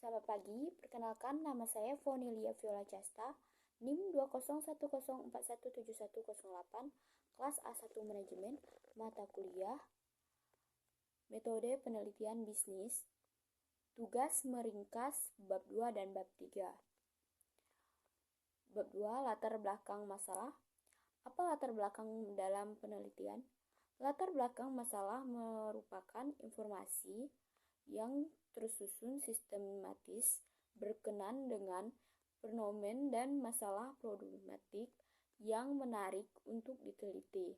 Selamat pagi, perkenalkan nama saya Vonilia Viola Casta, NIM 20110417108, kelas A1 Manajemen, mata kuliah, metode penelitian bisnis, tugas meringkas bab 2 dan bab 3. Bab 2, latar belakang masalah. Apa latar belakang dalam penelitian? Latar belakang masalah merupakan informasi yang tersusun sistematis berkenan dengan fenomen dan masalah problematik yang menarik untuk diteliti.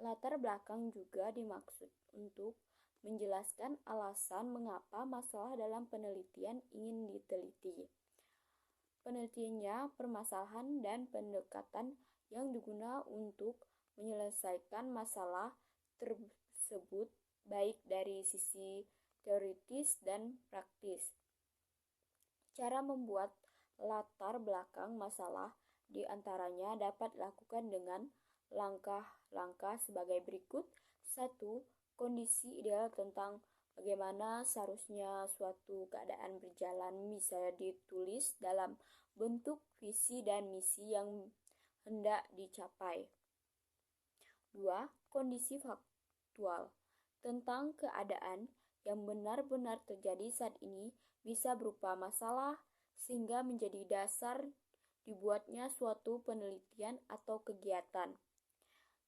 Latar belakang juga dimaksud untuk menjelaskan alasan mengapa masalah dalam penelitian ingin diteliti. Penelitiannya, permasalahan dan pendekatan yang digunakan untuk menyelesaikan masalah tersebut baik dari sisi teoritis dan praktis. Cara membuat latar belakang masalah diantaranya dapat dilakukan dengan langkah-langkah sebagai berikut. 1. Kondisi ideal tentang bagaimana seharusnya suatu keadaan berjalan bisa ditulis dalam bentuk visi dan misi yang hendak dicapai. 2. Kondisi faktual tentang keadaan yang benar-benar terjadi saat ini bisa berupa masalah sehingga menjadi dasar dibuatnya suatu penelitian atau kegiatan.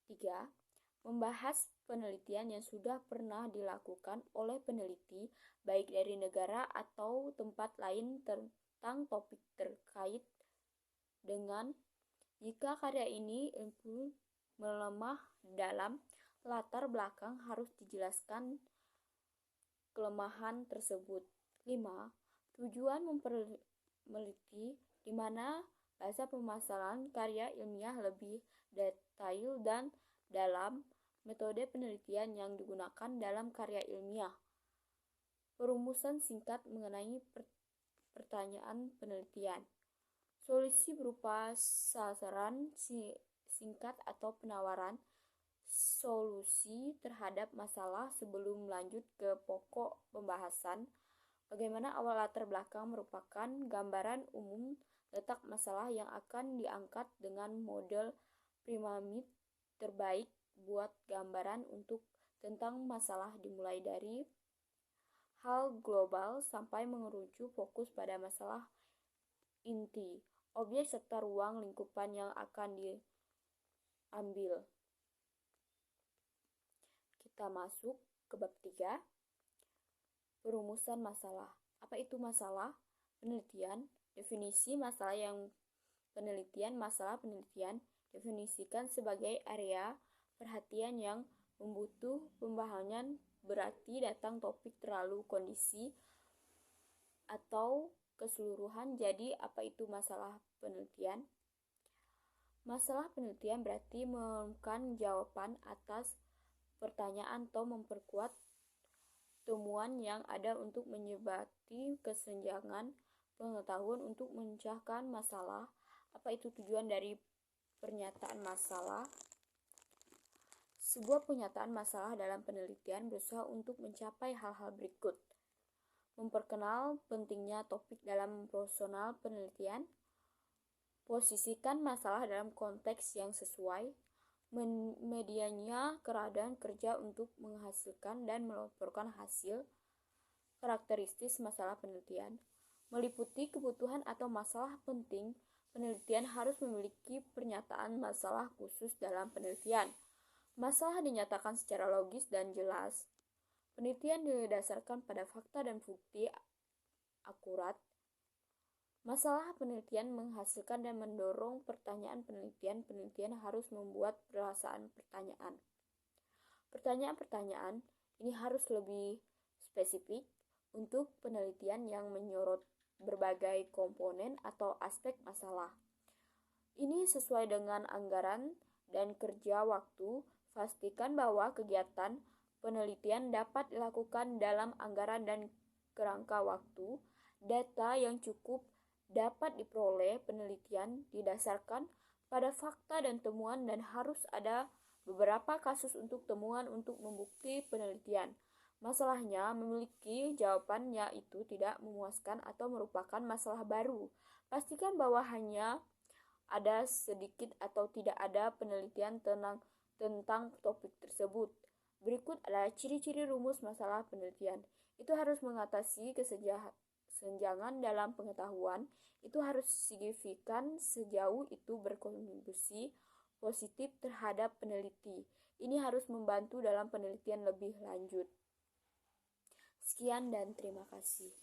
3. Membahas penelitian yang sudah pernah dilakukan oleh peneliti baik dari negara atau tempat lain tentang topik terkait dengan jika karya ini melemah dalam latar belakang harus dijelaskan kelemahan tersebut. 5. Tujuan meneliti di mana bahasa permasalahan karya ilmiah lebih detail dan dalam metode penelitian yang digunakan dalam karya ilmiah. Perumusan singkat mengenai pertanyaan penelitian. Solusi berupa sasaran singkat atau penawaran solusi terhadap masalah sebelum lanjut ke pokok pembahasan. Bagaimana awal latar belakang merupakan gambaran umum letak masalah yang akan diangkat dengan model piramid terbaik buat gambaran untuk tentang masalah dimulai dari hal global sampai mengerucut fokus pada masalah inti, objek serta ruang lingkupan yang akan diambil. Kita masuk ke bab 3, perumusan masalah. Apa itu masalah? Penelitian, definisi masalah yang penelitian, masalah penelitian definisikan sebagai area perhatian yang membutuh pembahasan berarti datang topik terlalu kondisi atau keseluruhan. Jadi apa itu masalah penelitian? Masalah penelitian berarti menemukan jawaban atas pertanyaan atau memperkuat temuan yang ada untuk menyebabkan kesenjangan pengetahuan untuk memecahkan masalah. Apa itu tujuan dari pernyataan masalah? Sebuah pernyataan masalah dalam penelitian berusaha untuk mencapai hal-hal berikut. Memperkenal pentingnya topik dalam personal penelitian, posisikan masalah dalam konteks yang sesuai, medianya keadaan kerja untuk menghasilkan dan melaporkan hasil, karakteristik masalah penelitian, meliputi kebutuhan atau masalah penting. Penelitian harus memiliki pernyataan masalah khusus dalam penelitian. Masalah dinyatakan secara logis dan jelas. Penelitian didasarkan pada fakta dan bukti akurat. Masalah penelitian menghasilkan dan mendorong pertanyaan penelitian. Penelitian harus membuat perasaan pertanyaan. Pertanyaan-pertanyaan ini harus lebih spesifik untuk penelitian yang menyorot berbagai komponen atau aspek masalah. Ini sesuai dengan anggaran dan kerja waktu. Pastikan bahwa kegiatan penelitian dapat dilakukan dalam anggaran dan kerangka waktu. Data yang cukup dapat diperoleh penelitian didasarkan pada fakta dan temuan dan harus ada beberapa kasus untuk temuan untuk membukti penelitian. Masalahnya, memiliki jawabannya itu tidak memuaskan atau merupakan masalah baru. Pastikan bahwa hanya ada sedikit atau tidak ada penelitian tentang topik tersebut. Berikut adalah ciri-ciri rumus masalah penelitian. Itu harus mengatasi kesenjangan dalam pengetahuan, itu harus signifikan sejauh itu berkontribusi positif terhadap peneliti. Ini harus membantu dalam penelitian lebih lanjut. Sekian dan terima kasih.